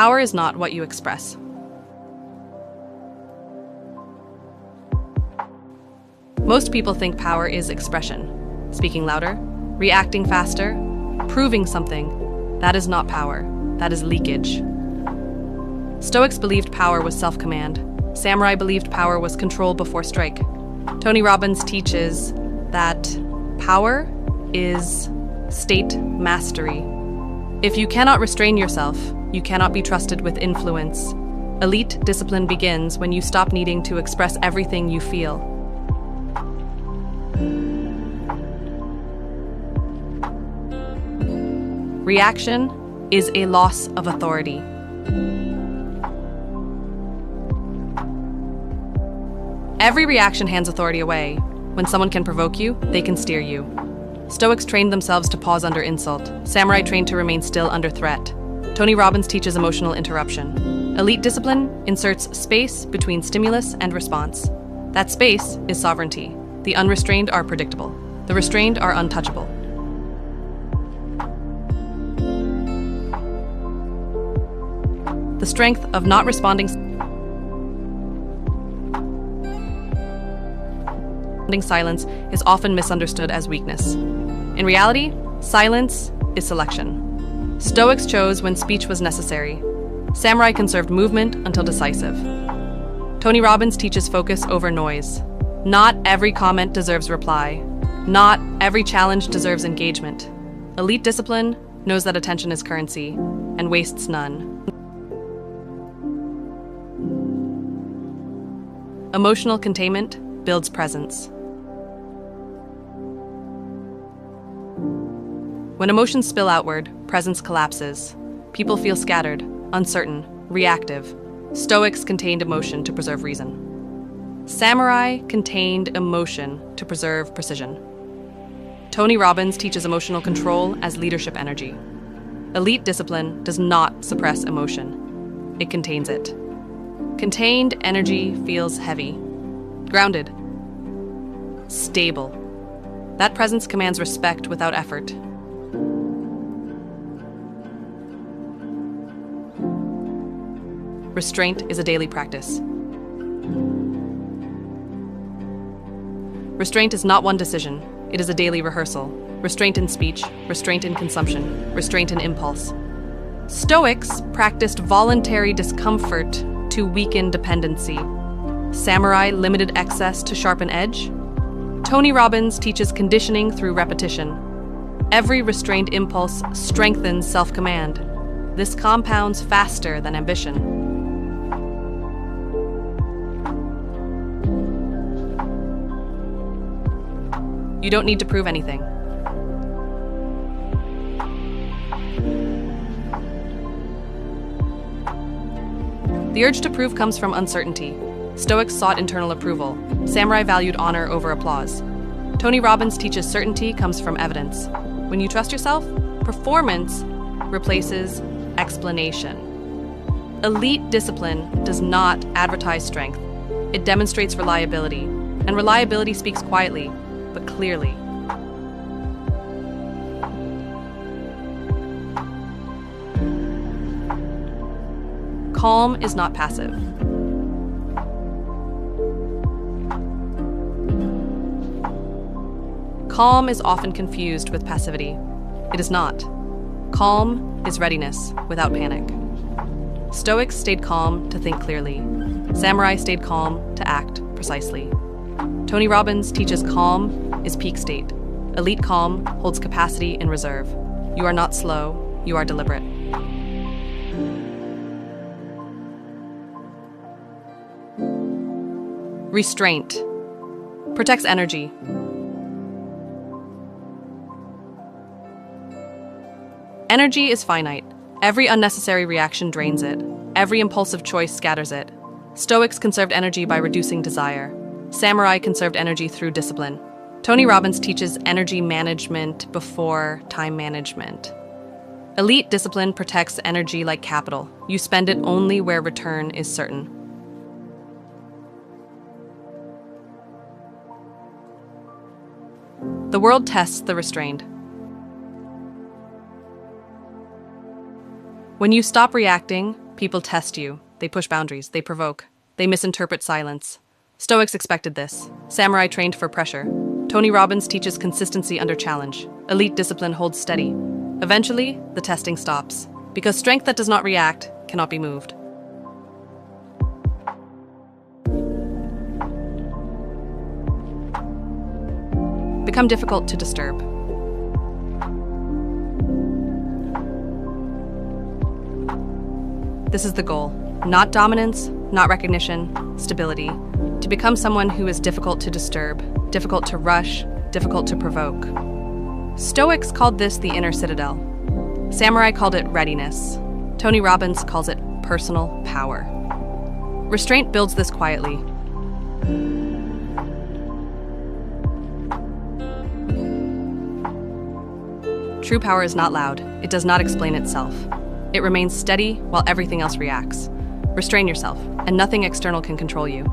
Power is not what you express. Most people think power is expression. Speaking louder, reacting faster, proving something. That is not power. That is leakage. Stoics believed power was self-command. Samurai believed power was control before strike. Tony Robbins teaches that power is state mastery. If you cannot restrain yourself, you cannot be trusted with influence. Elite discipline begins when you stop needing to express everything you feel. Reaction is a loss of authority. Every reaction hands authority away. When someone can provoke you, they can steer you. Stoics trained themselves to pause under insult. Samurai trained to remain still under threat. Tony Robbins teaches emotional interruption. Elite discipline inserts space between stimulus and response. That space is sovereignty. The unrestrained are predictable. The restrained are untouchable. The strength of not responding silence is often misunderstood as weakness. In reality, silence is selection. Stoics chose when speech was necessary. Samurai conserved movement until decisive. Tony Robbins teaches focus over noise. Not every comment deserves reply. Not every challenge deserves engagement. Elite discipline knows that attention is currency and wastes none. Emotional containment builds presence. When emotions spill outward, presence collapses. People feel scattered, uncertain, reactive. Stoics contained emotion to preserve reason. Samurai contained emotion to preserve precision. Tony Robbins teaches emotional control as leadership energy. Elite discipline does not suppress emotion. It contains it. Contained energy feels heavy, grounded, stable. That presence commands respect without effort. Restraint is a daily practice. Restraint is not one decision. It is a daily rehearsal. Restraint in speech, restraint in consumption, restraint in impulse. Stoics practiced voluntary discomfort to weaken dependency. Samurai limited excess to sharpen edge. Tony Robbins teaches conditioning through repetition. Every restrained impulse strengthens self-command. This compounds faster than ambition. You don't need to prove anything. The urge to prove comes from uncertainty. Stoics sought internal approval. Samurai valued honor over applause. Tony Robbins teaches certainty comes from evidence. When you trust yourself, performance replaces explanation. Elite discipline does not advertise strength. It demonstrates reliability, and reliability speaks quietly, but clearly. Calm is not passive. Calm is often confused with passivity. It is not. Calm is readiness without panic. Stoics stayed calm to think clearly. Samurai stayed calm to act precisely. Tony Robbins teaches calm is peak state. Elite calm holds capacity in reserve. You are not slow, you are deliberate. Restraint protects energy. Energy is finite. Every unnecessary reaction drains it. Every impulsive choice scatters it. Stoics conserved energy by reducing desire. Samurai conserved energy through discipline. Tony Robbins teaches energy management before time management. Elite discipline protects energy like capital. You spend it only where return is certain. The world tests the restrained. When you stop reacting, People test you. They push boundaries. They provoke. They misinterpret silence. Stoics expected this. Samurai trained for pressure. Tony Robbins teaches consistency under challenge. Elite discipline holds steady. Eventually, the testing stops, because strength that does not react cannot be moved. Become difficult to disturb. This is the goal. Not dominance, not recognition, stability. To become someone who is difficult to disturb, difficult to rush, difficult to provoke. Stoics called this the inner citadel. Samurai called it readiness. Tony Robbins calls it personal power. Restraint builds this quietly. True power is not loud. It does not explain itself. It remains steady while everything else reacts. Restrain yourself, and nothing external can control you.